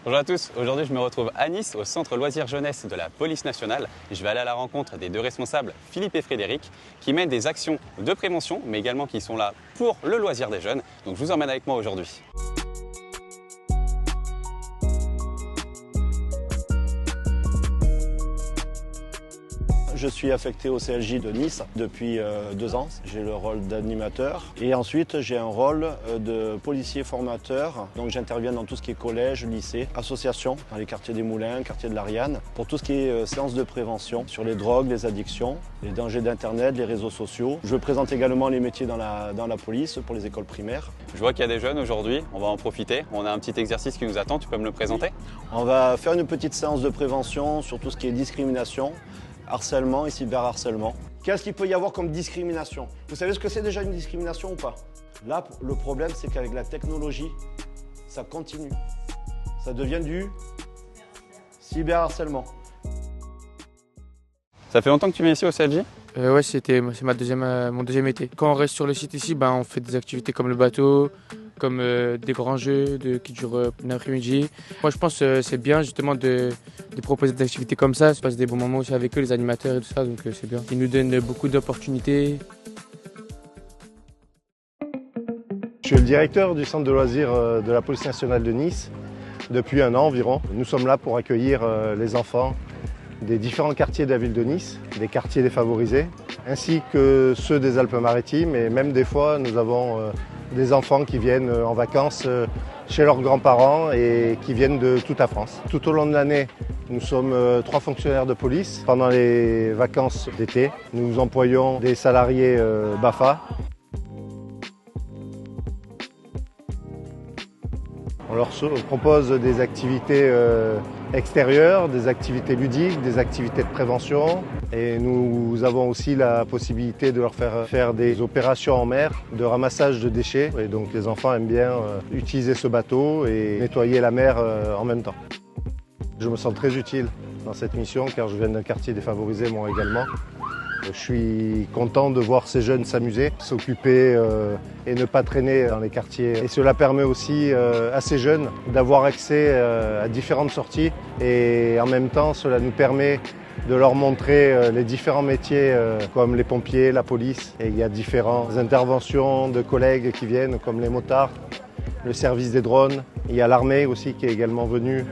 Bonjour à tous, aujourd'hui je me retrouve à Nice au centre loisirs jeunesse de la police nationale et je vais aller à la rencontre des deux responsables, Philippe et Frédéric, qui mènent des actions de prévention mais également qui sont là pour le loisir des jeunes. Donc je vous emmène avec moi aujourd'hui. Je suis affecté au CLJ de Nice depuis 2 ans. J'ai le rôle d'animateur et ensuite j'ai un rôle de policier formateur. Donc j'interviens dans tout ce qui est collège, lycée, association, dans les quartiers des Moulins, quartier de l'Ariane, pour tout ce qui est séance de prévention sur les drogues, les addictions, les dangers d'Internet, les réseaux sociaux. Je présente également les métiers dans la police pour les écoles primaires. Je vois qu'il y a des jeunes aujourd'hui, on va en profiter. On a un petit exercice qui nous attend, tu peux me le présenter? On va faire une petite séance de prévention sur tout ce qui est discrimination, harcèlement et cyberharcèlement. Qu'est-ce qu'il peut y avoir comme discrimination? Vous savez ce que c'est déjà une discrimination ou pas? Là, le problème, c'est qu'avec la technologie, ça continue. Ça devient du cyberharcèlement. Ça fait longtemps que tu viens ici au CLJ? Ouais, c'est mon deuxième été. Quand on reste sur le site ici, on fait des activités comme le bateau, comme des grands jeux qui durent une après-midi. Moi, je pense que c'est bien justement de proposer des activités comme ça. Je passe des bons moments aussi avec eux, les animateurs et tout ça, donc c'est bien. Ils nous donnent beaucoup d'opportunités. Je suis le directeur du centre de loisirs de la police nationale de Nice depuis 1 an environ. Nous sommes là pour accueillir les enfants des différents quartiers de la ville de Nice, des quartiers défavorisés, ainsi que ceux des Alpes-Maritimes. Et même des fois, nous avons des enfants qui viennent en vacances chez leurs grands-parents et qui viennent de toute la France. Tout au long de l'année, nous sommes 3 fonctionnaires de police. Pendant les vacances d'été, nous employons des salariés BAFA. On leur propose des activités extérieures, des activités ludiques, des activités de prévention. Et nous avons aussi la possibilité de leur faire des opérations en mer, de ramassage de déchets. Et donc les enfants aiment bien utiliser ce bateau et nettoyer la mer en même temps. Je me sens très utile dans cette mission car je viens d'un quartier défavorisé moi également. Je suis content de voir ces jeunes s'amuser, s'occuper et ne pas traîner dans les quartiers. Et cela permet aussi à ces jeunes d'avoir accès à différentes sorties et en même temps cela nous permet de leur montrer les différents métiers comme les pompiers, la police. Et il y a différentes interventions de collègues qui viennent comme les motards, le service des drones. Il y a l'armée aussi qui est également venue.